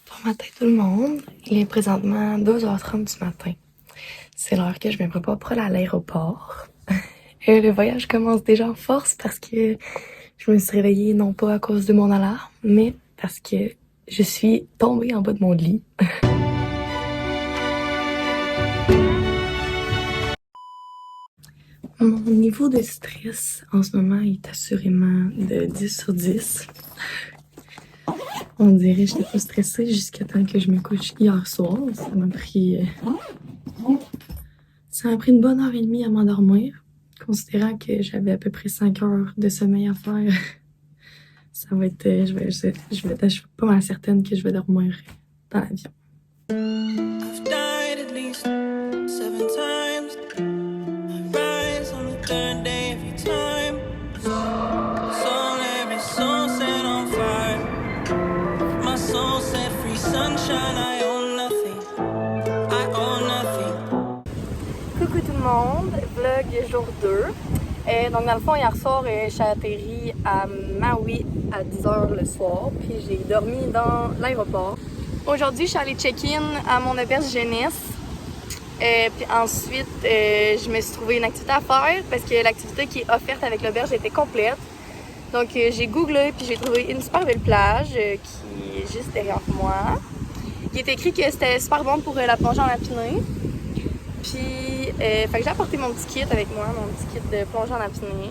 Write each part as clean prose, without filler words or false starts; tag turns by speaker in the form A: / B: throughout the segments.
A: Bon matin tout le monde, il est présentement 2h30 du matin. C'est l'heure que je me prépare pour aller à l'aéroport. Le voyage commence déjà en force parce que je me suis réveillée non pas à cause de mon alarme, mais parce que je suis tombée en bas de mon lit. Mon niveau de stress en ce moment est assurément de 10 sur 10. On dirait que j'étais pas stressée jusqu'à temps que je me couche hier soir. Ça m'a pris une bonne heure et demie à m'endormir. Considérant que j'avais à peu près 5 heures de sommeil à faire, ça va être. Je suis pas mal certaine que je vais dormir dans l'avion. I've died at least 7 times. I rise on the third day every time. Every soul set on fire. My soul set free sunshine. I own nothing. I own nothing. Coucou tout le monde, vlog jour 2. Donc dans le fond, hier soir, j'ai atterri à Maui à 10h le soir, puis j'ai dormi dans l'aéroport. Aujourd'hui, je suis allée check-in à mon auberge jeunesse. Puis ensuite, je me suis trouvé une activité à faire parce que l'activité qui est offerte avec l'auberge était complète. Donc j'ai googlé puis j'ai trouvé une super belle plage qui est juste derrière moi. Il est écrit que c'était super bon pour la plongée en apnée. Puis fait que j'ai apporté mon petit kit avec moi, mon petit kit de plongée en apnée.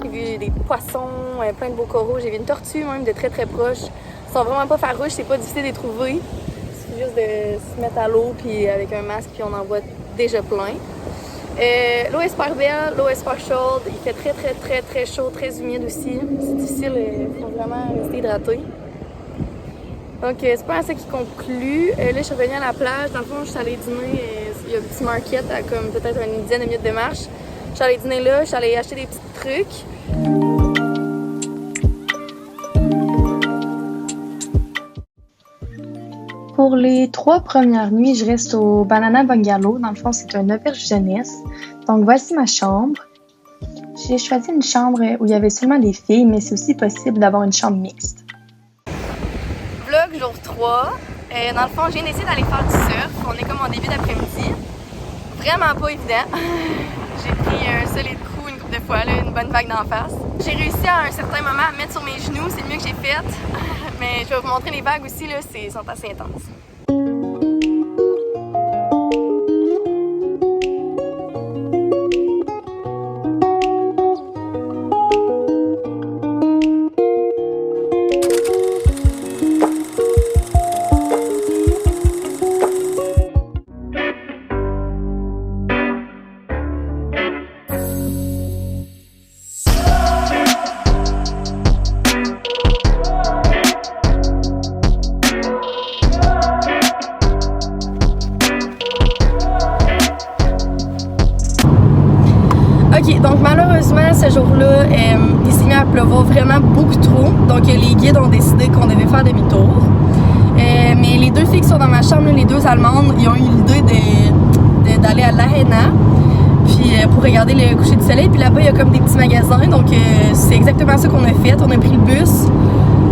A: J'ai vu des poissons, plein de beaux coraux. J'ai vu une tortue même de très très proche. Ils sont vraiment pas farouches, c'est pas difficile de les trouver. Il suffit juste de se mettre à l'eau puis avec un masque puis on en voit déjà plein. L'eau est super belle, l'eau est super chaude, il fait très très très très chaud, très humide aussi. C'est difficile, il faut vraiment rester hydraté. Donc c'est pas ça qui conclut. Là je suis revenue à la plage, dans le fond je suis allée dîner, il y a un petit market à comme peut-être une dizaine de minutes de marche. Je suis allée dîner là, je suis allée acheter des petits trucs. Pour les 3 premières nuits, je reste au Banana Bungalow. Dans le fond, c'est un auberge jeunesse. Donc, voici ma chambre. J'ai choisi une chambre où il y avait seulement des filles, mais c'est aussi possible d'avoir une chambre mixte. Vlog jour 3. Dans le fond, je viens d'essayer d'aller faire du surf. On est comme en début d'après-midi. Vraiment pas évident. J'ai pris un solide coup une couple de fois, là, une bonne vague d'en face. J'ai réussi à un certain moment à me mettre sur mes genoux. C'est le mieux que j'ai fait. Mais je vais vous montrer les vagues aussi, là, sont assez intenses. Ok, donc malheureusement, ce jour-là, il s'est mis à pleuvoir vraiment beaucoup trop. Donc les guides ont décidé qu'on devait faire demi-tour. Mais les 2 filles qui sont dans ma chambre, les 2 Allemandes, ils ont eu l'idée d'aller à Lahaina puis pour regarder le coucher du soleil. Puis là-bas, il y a comme des petits magasins. Donc c'est exactement ça qu'on a fait. On a pris le bus.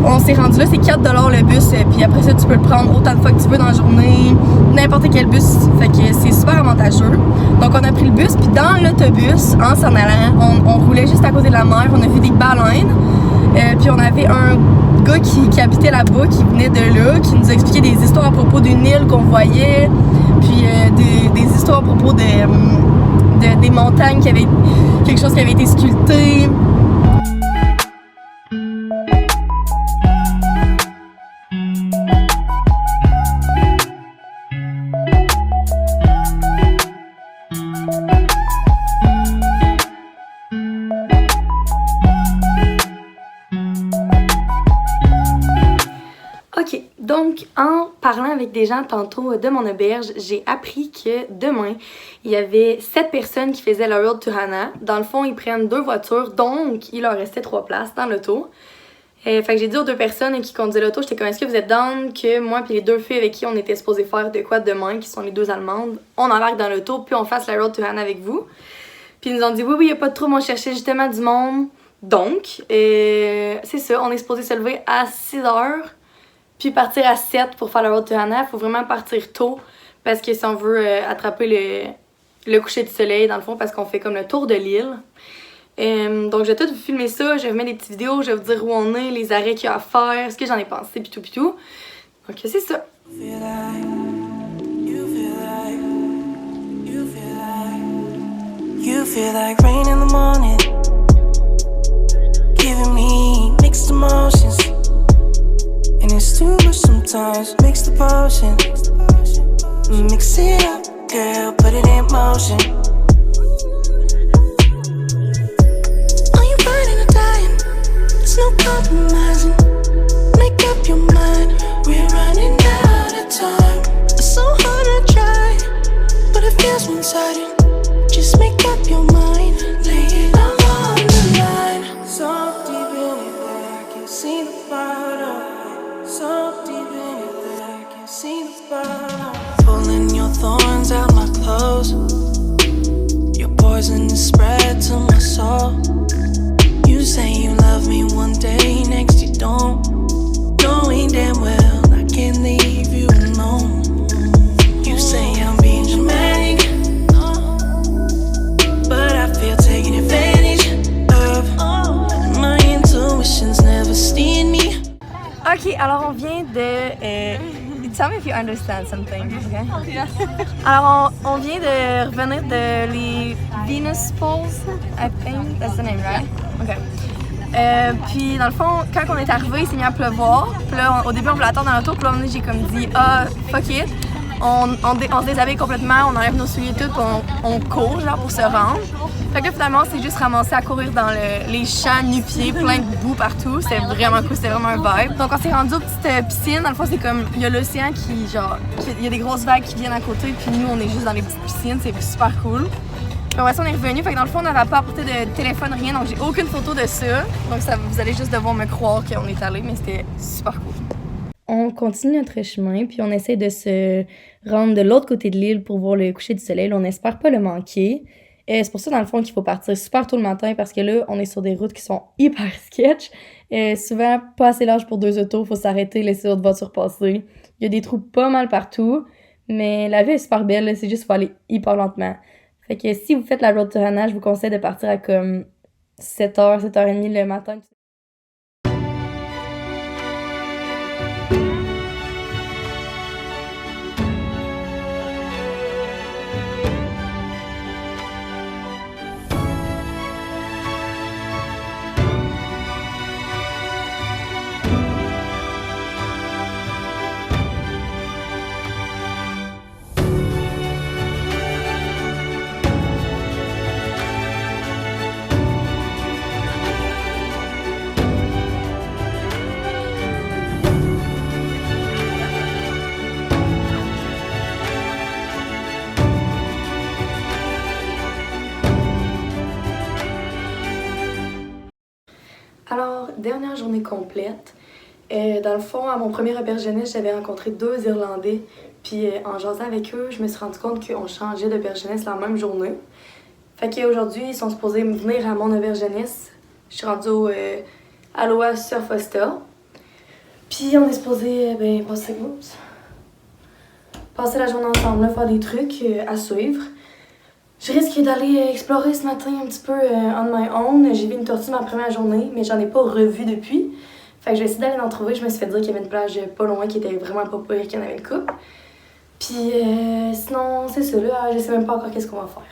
A: On s'est rendu là, c'est 4$ le bus, puis après ça, tu peux le prendre autant de fois que tu veux dans la journée, n'importe quel bus, fait que c'est super avantageux. Donc on a pris le bus, puis dans l'autobus, en s'en allant, on roulait juste à côté de la mer, on a vu des baleines, puis on avait un gars qui habitait là-bas, qui venait de là, qui nous expliquait des histoires à propos d'une île qu'on voyait, puis des histoires à propos des montagnes, qui avait quelque chose qui avait été sculpté. Ok, donc en parlant avec des gens tantôt de mon auberge, j'ai appris que demain, il y avait 7 personnes qui faisaient la Road to Hana. Dans le fond, ils prennent 2 voitures, donc il leur restait 3 places dans l'auto. Fait que j'ai dit aux 2 personnes qui conduisaient l'auto, j'étais comme, est-ce que vous êtes down que moi puis les 2 filles avec qui on était supposés faire de quoi demain, qui sont les 2 Allemandes, on embarque dans l'auto puis on fasse la road to Hannah avec vous. Puis ils nous ont dit, oui, y a pas de trouble, on cherchait justement du monde. Donc, c'est ça, on est supposé se lever à 6h puis partir à 7 pour faire la road to Hannah. Faut vraiment partir tôt parce que si on veut attraper le coucher du soleil, dans le fond, parce qu'on fait comme le tour de l'île. Donc, je vais tout vous filmer ça, je vais vous mettre des petites vidéos, je vais vous dire où on est, les arrêts qu'il y a à faire, ce que j'en ai pensé, pis tout. Donc, c'est ça.
B: You feel like rain in the morning, giving me mixed emotions, and it's too much sometimes. Mix the potion, mix it up, girl, put it in motion. No compromising, make up your mind. We're running out of time. It's so hard to try, but it feels one-sided. Just make up your mind, lay it all on the line. So deep in it that I can see the bottom. So deep in it that I can see the bottom. Pulling your thorns out my clothes. Your poison is spread to my soul. You say you love me one day, next you don't. Knowing damn well I can't leave you alone. You say I'm being dramatic, but I feel taking advantage of. My intuition's never steered me.
A: Ok, alors on vient de... tell me if you understand something, okay? Yeah. Alors on vient de revenir de les Venus Pools, I think that's the name, right? Ok. Puis dans le fond, quand on est arrivé, il s'est mis à pleuvoir. Puis là, au début, on voulait attendre dans l'auto. Puis là, j'ai comme dit, fuck it. On se déshabille complètement, on enlève nos souliers tout, puis on court genre pour se rendre. Fait que finalement, on s'est juste ramassé à courir dans les champs nu-pieds, plein de boue partout. C'était vraiment cool, c'était vraiment un vibe. Donc on s'est rendu aux petites piscines. Dans le fond, c'est comme, il y a l'océan il y a des grosses vagues qui viennent à côté, puis nous, on est juste dans les petites piscines. C'est super cool. Puis après ça, on est revenu. Fait que dans le fond, on n'avait pas apporté de téléphone, rien. Donc j'ai aucune photo de ça. Donc vous allez juste devoir me croire qu'on est allé, mais c'était super cool. On continue notre chemin, puis on essaie de se rendre de l'autre côté de l'île pour voir le coucher du soleil. Là, on n'espère pas le manquer. C'est pour ça, dans le fond, qu'il faut partir super tôt le matin, parce que là, on est sur des routes qui sont hyper sketch. Souvent, pas assez large pour 2 autos, faut s'arrêter, laisser l'autre voiture passer. Il y a des trous pas mal partout, mais la vue est super belle, là, c'est juste qu'il faut aller hyper lentement. Fait que si vous faites la road to Hannah, je vous conseille de partir à comme 7h, 7h30 le matin. Alors, dernière journée complète. Dans le fond, à mon premier auberge jeunesse, j'avais rencontré 2 Irlandais. Puis en jasant avec eux, je me suis rendu compte qu'on changeait d'auberge jeunesse la même journée. Fait qu'aujourd'hui, ils sont supposés venir à mon auberge jeunesse. Je suis rendue au Aloha Surf Hostel. Puis on est supposés passer la journée ensemble, là, faire des trucs à suivre. Je risque d'aller explorer ce matin un petit peu on my own. J'ai vu une tortue ma première journée, mais j'en ai pas revu depuis. Fait que je vais essayer d'aller en trouver. Je me suis fait dire qu'il y avait une plage pas loin qui était vraiment pas pire, qu'il y en avait une coupe. Puis sinon, c'est ça là, je sais même pas encore qu'est-ce qu'on va faire.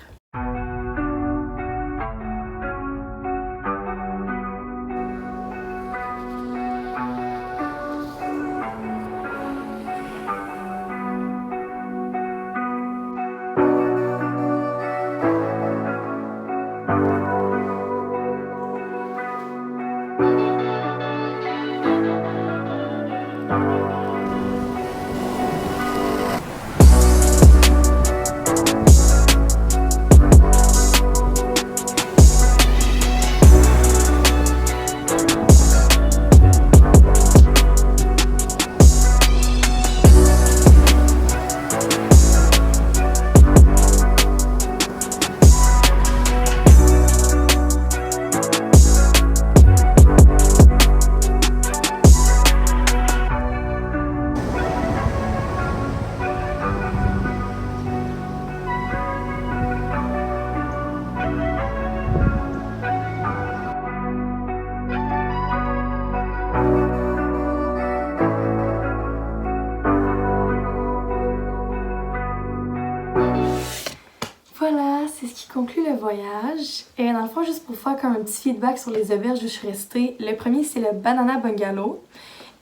A: conclut le voyage. Et dans le fond, juste pour faire comme un petit feedback sur les auberges où je suis restée, le premier c'est le Banana Bungalow.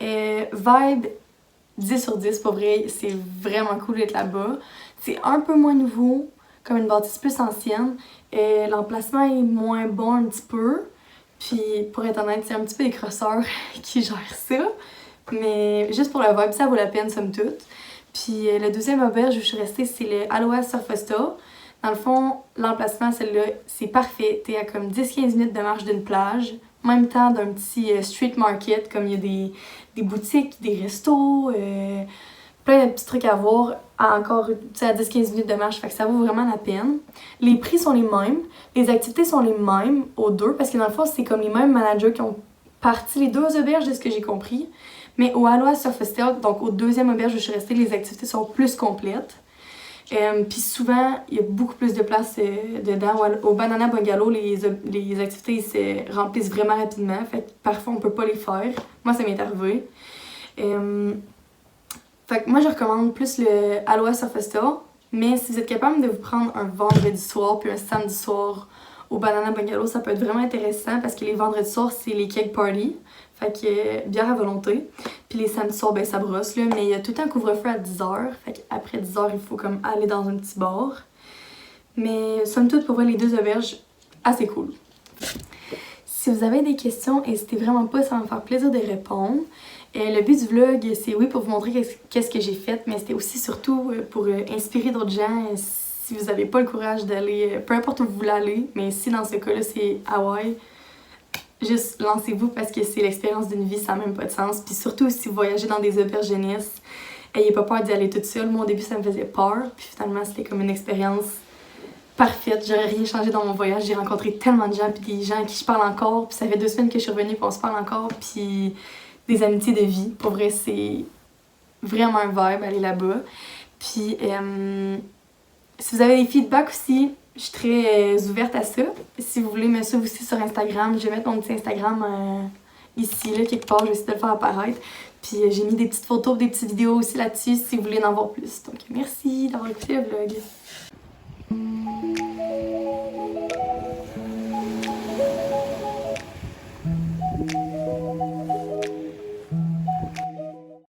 A: Vibe 10 sur 10, pour vrai, c'est vraiment cool d'être là-bas. C'est un peu moins nouveau, comme une bâtisse plus ancienne. L'emplacement est moins bon un petit peu. Puis pour être honnête, c'est un petit peu des crosseurs qui gèrent ça. Mais juste pour le vibe, ça vaut la peine somme toute. Puis le deuxième auberge où je suis restée, c'est le Aloha Surf Hostel. Dans le fond, l'emplacement, celle-là, c'est parfait. T'es à comme 10-15 minutes de marche d'une plage. En même temps d'un petit street market, comme il y a des boutiques, des restos, plein de petits trucs à voir encore à 10-15 minutes de marche, fait que ça vaut vraiment la peine. Les prix sont les mêmes, les activités sont les mêmes aux deux, parce que dans le fond, c'est comme les mêmes managers qui ont parti les deux auberges, de ce que j'ai compris. Mais au Aloha Surf Hostel, donc au deuxième auberge où je suis restée, les activités sont plus complètes. Puis souvent, il y a beaucoup plus de place dedans. Au Banana Bungalow, les activités se remplissent vraiment rapidement. Fait que parfois, on peut pas les faire. Moi, ça m'est arrivé. Fait que moi, je recommande plus le Aloha Surf Hostel. Mais si vous êtes capable de vous prendre un vendredi soir puis un samedi soir au Banana Bungalow, ça peut être vraiment intéressant parce que les vendredis soirs, c'est les cake parties. Fait que bière à volonté. Puis les samedis soirs, ben ça brosse là. Mais il y a tout le temps un couvre-feu à 10h. Fait qu'après 10h, il faut comme aller dans un petit bar. Mais somme toute, pour voir les deux auberges, assez cool. Si vous avez des questions, n'hésitez vraiment pas, ça va me faire plaisir de répondre. Le but du vlog, c'est oui pour vous montrer qu'est-ce que j'ai fait, mais c'était aussi surtout pour inspirer d'autres gens. Si vous n'avez pas le courage d'aller, peu importe où vous voulez aller, mais si dans ce cas-là c'est Hawaï, juste lancez-vous parce que c'est l'expérience d'une vie, ça n'a même pas de sens. Puis surtout si vous voyagez dans des auberges jeunesse, n'ayez pas peur d'y aller toute seule. Moi au début ça me faisait peur, puis finalement c'était comme une expérience parfaite. J'aurais rien changé dans mon voyage. J'ai rencontré tellement de gens, puis des gens à qui je parle encore. Puis ça fait 2 semaines que je suis revenue, puis on se parle encore. Puis des amitiés de vie. Pour vrai, c'est vraiment un vibe aller là-bas. Puis si vous avez des feedbacks aussi, je suis très ouverte à ça. Si vous voulez me suivre aussi sur Instagram, je vais mettre mon petit Instagram ici, là, quelque part. Je vais essayer de le faire apparaître. Puis j'ai mis des petites photos, des petites vidéos aussi là-dessus si vous voulez en voir plus. Donc merci d'avoir écouté le vlog.